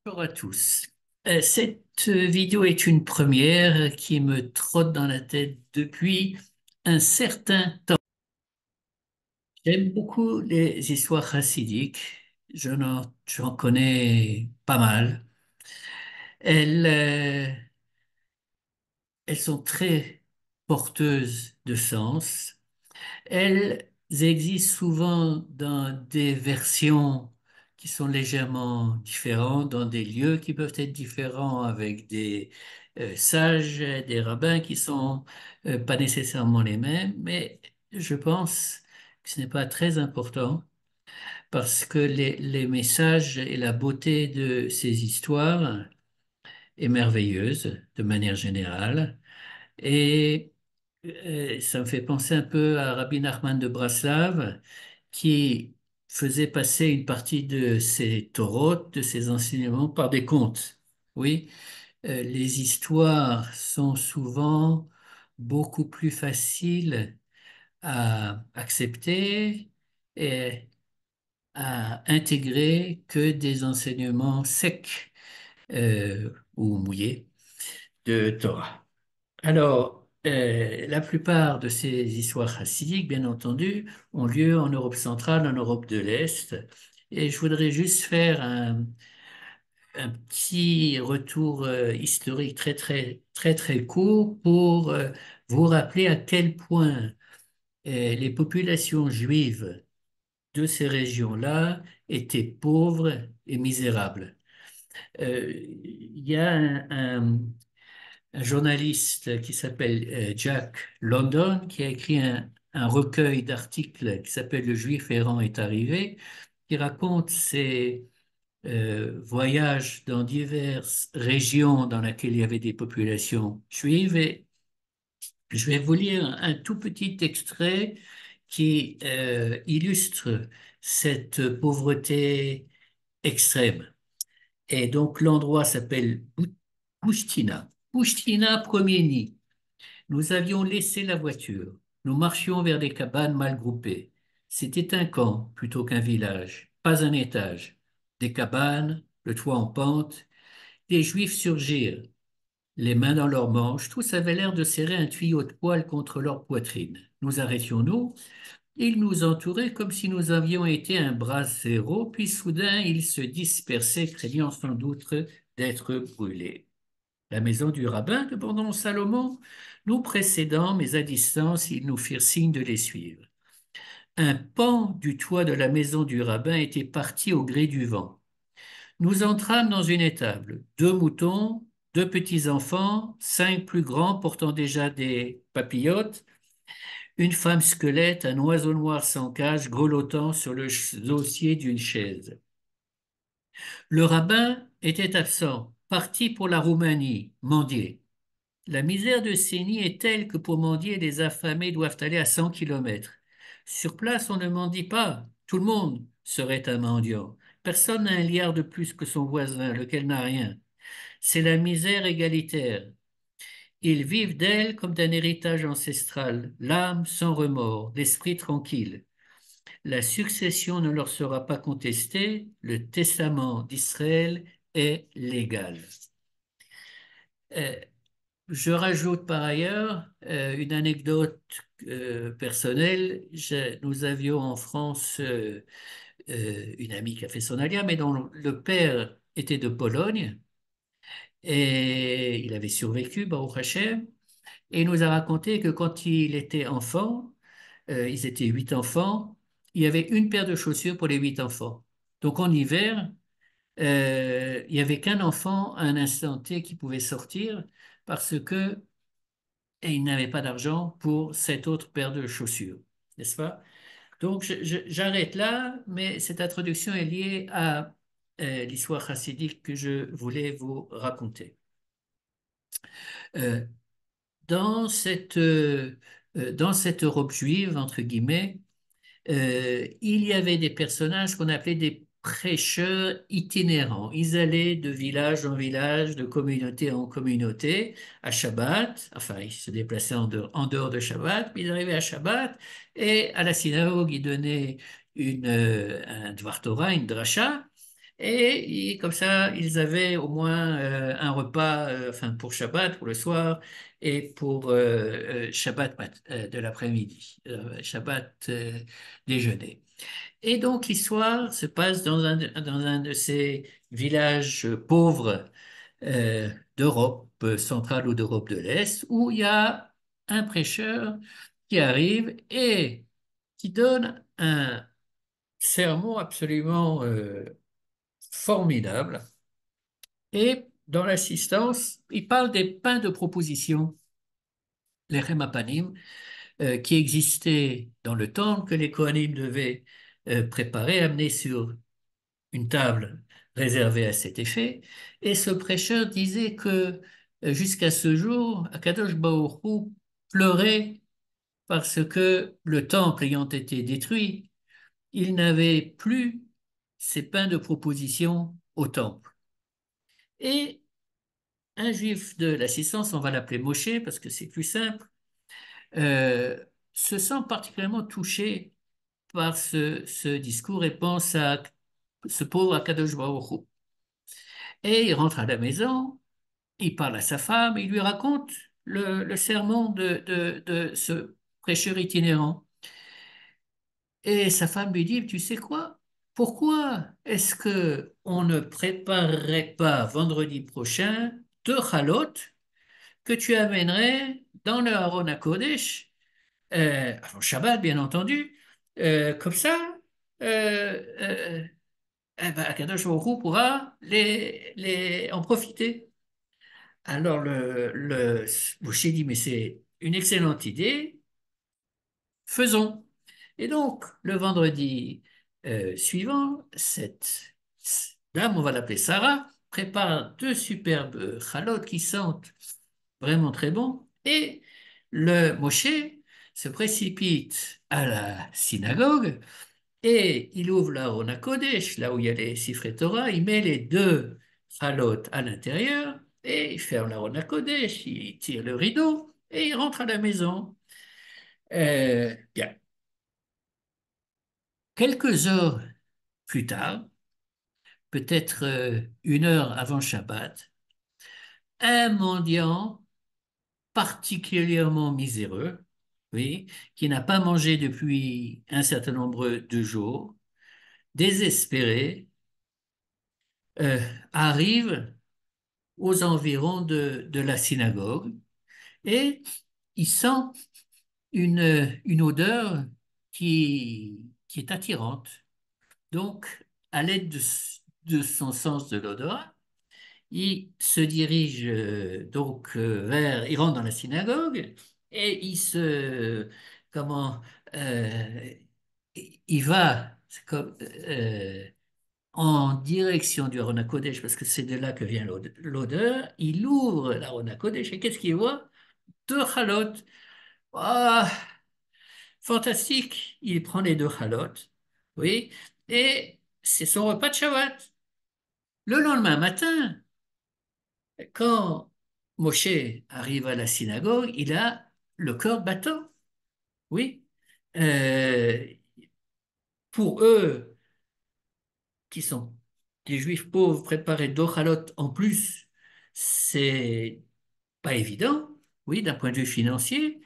Bonjour à tous. Cette vidéo est une première qui me trotte dans la tête depuis un certain temps. J'aime beaucoup les histoires chassidiques. J'en connais pas mal. Elles, euh, elles sont très porteuses de sens. Elles existent souvent dans des versions qui sont légèrement différentes, dans des lieux qui peuvent être différents, avec des sages, des rabbins qui sont pas nécessairement les mêmes, mais je pense que ce n'est pas très important parce que les messages et la beauté de ces histoires est merveilleuse de manière générale. Et ça me fait penser un peu à Rabbi Nachman de Braslav, qui faisait passer une partie de ses Torot, de ses enseignements, par des contes. Oui, les histoires sont souvent beaucoup plus faciles à accepter et à intégrer que des enseignements secs ou mouillés de Torah. Alors, la plupart de ces histoires chassidiques, bien entendu, ont lieu en Europe centrale, en Europe de l'Est. Et je voudrais juste faire un petit retour historique très, très, très, très court pour vous rappeler à quel point les populations juives de ces régions-là étaient pauvres et misérables. Il y a un journaliste qui s'appelle Jack London, qui a écrit un recueil d'articles qui s'appelle Le Juif errant est arrivé, qui raconte ses voyages dans diverses régions dans lesquelles il y avait des populations juives. Et je vais vous lire un tout petit extrait qui illustre cette pauvreté extrême. Et donc l'endroit s'appelle Pushtina. Pushtina, premier nid. Nous avions laissé la voiture. Nous marchions vers des cabanes mal groupées. C'était un camp plutôt qu'un village, pas un étage. Des cabanes, le toit en pente. Des Juifs surgirent, les mains dans leurs manches. Tous avaient l'air de serrer un tuyau de poêle contre leur poitrine. Nous arrêtions-nous. Ils nous entouraient comme si nous avions été un brasero, puis soudain ils se dispersaient, craignant sans doute d'être brûlés. La maison du rabbin, demandons Salomon, nous précédant, mais à distance, ils nous firent signe de les suivre. Un pan du toit de la maison du rabbin était parti au gré du vent. Nous entrâmes dans une étable, deux moutons, deux petits enfants, cinq plus grands portant déjà des papillotes, une femme squelette, un oiseau noir sans cage grelottant sur le dossier d'une chaise. Le rabbin était absent, parti pour la Roumanie, mendier. La misère de Séni est telle que pour mendier, les affamés doivent aller à 100 kilomètres. Sur place, on ne mendie pas. Tout le monde serait un mendiant. Personne n'a un liard de plus que son voisin, lequel n'a rien. C'est la misère égalitaire. Ils vivent d'elle comme d'un héritage ancestral, l'âme sans remords, l'esprit tranquille. La succession ne leur sera pas contestée, le testament d'Israël est légal. Euh, Je rajoute par ailleurs une anecdote personnelle. Nous avions en France une amie qui a fait son alia, mais dont le père était de Pologne et il avait survécu, Baruch Hashem, et il nous a raconté que quand il était enfant, ils étaient huit enfants, il y avait une paire de chaussures pour les huit enfants. Donc en hiver, il n'y avait qu'un enfant à un instant T qui pouvait sortir parce que et il n'avait pas d'argent pour cette autre paire de chaussures, n'est-ce pas? Donc j'arrête là, mais cette introduction est liée à l'histoire chassidique que je voulais vous raconter. Euh, dans cette Europe juive, entre guillemets, il y avait des personnages qu'on appelait des prêcheurs itinérants. Ils allaient de village en village, de communauté en communauté, à Shabbat. Enfin, ils se déplaçaient en dehors de Shabbat, puis ils arrivaient à Shabbat, et à la synagogue, ils donnaient un Dvar Torah, une dracha, Comme ça, ils avaient au moins un repas, enfin pour Shabbat, pour le soir, et pour Shabbat de l'après-midi, Shabbat déjeuner. Et donc l'histoire se passe dans un de ces villages pauvres d'Europe centrale ou d'Europe de l'Est, où il y a un prêcheur qui arrive et qui donne un sermon absolument formidable. Et dans l'assistance, il parle des pains de proposition, les Remapanim, qui existaient dans le temple que les Kohanim devaient préparer, amener sur une table réservée à cet effet. Et ce prêcheur disait que jusqu'à ce jour, Akadosh Baruch Hu pleurait parce que le temple ayant été détruit, il n'avait plus ses pains de proposition au temple. Et un juif de l'assistance, on va l'appeler Moshe parce que c'est plus simple, euh, se sent particulièrement touché par ce discours et pense à ce pauvre Akadosh Baruch Hu. Et il rentre à la maison, il parle à sa femme, il lui raconte le sermon de ce prêcheur itinérant. Et sa femme lui dit, tu sais quoi? Pourquoi est-ce que on ne préparerait pas vendredi prochain deux chalotes que tu amènerais dans le Haron à Kodesh, avant Shabbat bien entendu, comme ça, eh ben, Akadosh Baruch Hu pourra en profiter. Alors le Moshe dit, mais c'est une excellente idée, faisons. Et donc, le vendredi suivant, cette dame, on va l'appeler Sarah, prépare deux superbes chalotes qui sentent vraiment très bon. Et le Moshe se précipite à la synagogue et il ouvre la Rona Kodesh, là où il y a les Sifrei Torah, il met les deux chalotes à l'intérieur et il ferme la Rona Kodesh, il tire le rideau et il rentre à la maison. Bien. Quelques heures plus tard, peut-être une heure avant Shabbat, un mendiant particulièrement miséreux, oui, qui n'a pas mangé depuis un certain nombre de jours, désespéré, euh, arrive aux environs de la synagogue et il sent une odeur qui est attirante. Donc, à l'aide de son sens de l'odorat, il se dirige il rentre dans la synagogue et comment, euh, il va en direction du Arona Kodesh parce que c'est de là que vient l'odeur. Il ouvre l'Arona Kodesh et qu'est-ce qu'il voit? Deux chalotes. Ah, fantastique! Il prend les deux chalotes, oui, et c'est son repas de Shabbat. Le lendemain matin, quand Moshe arrive à la synagogue, il a le cœur battant. Oui. Euh, pour eux, qui sont des juifs pauvres, préparer d'ochalot en plus, c'est pas évident, oui, d'un point de vue financier.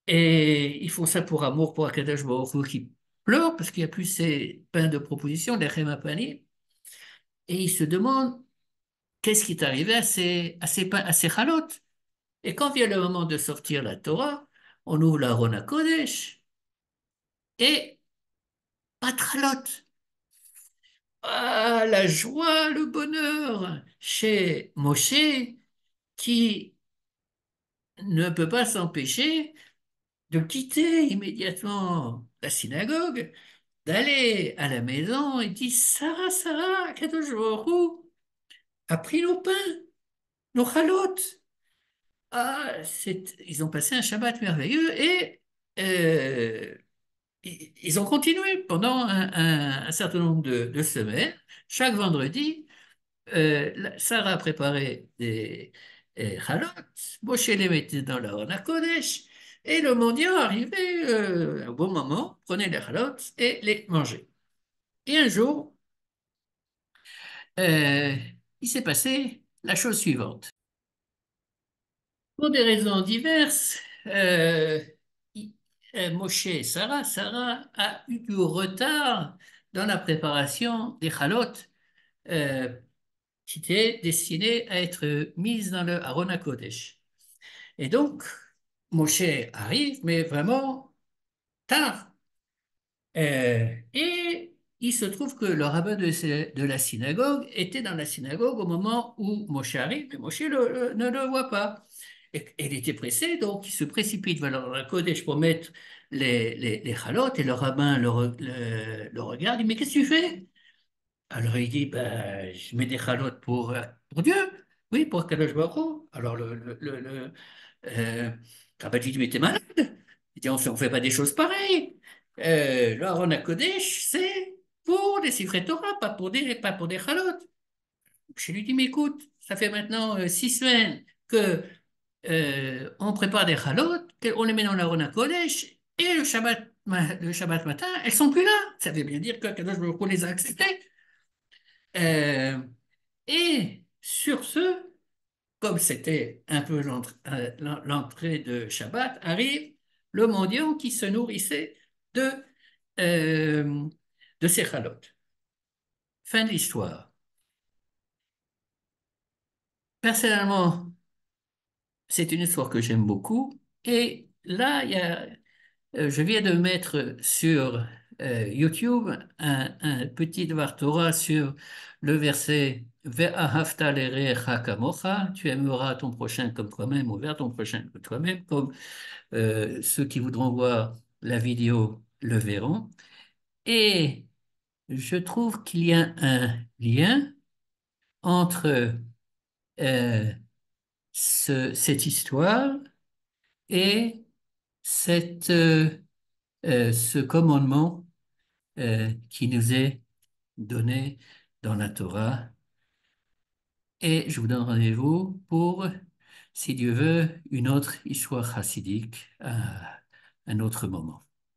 Et ils font ça pour amour pour Akadosh Baruch Hu qui pleure parce qu'il n'y a plus ces pains de proposition, les Chemapani. Et ils se demandent qu'est-ce qui est arrivé à ces chalotes. Et quand vient le moment de sortir la Torah, on ouvre la Rona Kodesh et pas de chalotes. Ah, la joie, le bonheur chez Moshe qui ne peut pas s'empêcher de quitter immédiatement la synagogue, d'aller à la maison et dit Sarah, Sarah, Kadosh Baruch Hu a pris nos pains, nos chalotes. Ah, ils ont passé un Shabbat merveilleux et euh, ils ont continué pendant un certain nombre de semaines. Chaque vendredi, Sarah préparait des chalotes, Moshe les mettait dans la Orna Kodesh, et le mendiant arrivait au bon moment, prenait les chalotes et les mangeait. Et un jour, euh, il s'est passé la chose suivante. Pour des raisons diverses, il- Moshe et Sarah a eu du retard dans la préparation des chalotes euh, qui étaient destinées à être mises dans le Aron HaKodesh. Et donc, Moshe arrive, mais vraiment tard. Et il se trouve que le rabbin de la synagogue était dans la synagogue au moment où Moshe arrive, mais Moshe ne le voit pas. Et il était pressé, donc il se précipite vers la Kodesh pour mettre les chalotes, et le rabbin le regarde, il dit, mais qu'est-ce que tu fais? Alors il dit, ben, je mets des chalotes pour Dieu, oui, pour Kadosh Baruch Hu. Alors euh, rabbin lui dit, mais t'es malade? Il dit, on fait pas des choses pareilles. Le Aaron HaKodesh, c'est pour des siffrets Torah, pas pour des chalotes. Je lui dis, mais écoute, ça fait maintenant 6 semaines que on prépare des chalotes, on les met dans l'Aaron HaKodesh, et le Shabbat matin, elles sont plus là. Ça veut bien dire que Kadosh Baruch Hu les a acceptées. Euh, et sur ce, comme c'était un peu l'entrée de Shabbat, arrive le mendiant qui se nourrissait de, euh, de ces chalotes. Fin de l'histoire. Personnellement, c'est une histoire que j'aime beaucoup. Et là, je viens de mettre sur YouTube un petit devoir Torah sur le verset Ve'ahavta l'erecha kamocha, tu aimeras ton prochain comme toi-même, ou vers ton prochain comme toi-même, comme ceux qui voudront voir la vidéo le verront. Et je trouve qu'il y a un lien entre euh, cette histoire et ce commandement qui nous est donné dans la Torah. Et je vous donne rendez-vous pour, si Dieu veut, une autre histoire chassidique à un autre moment.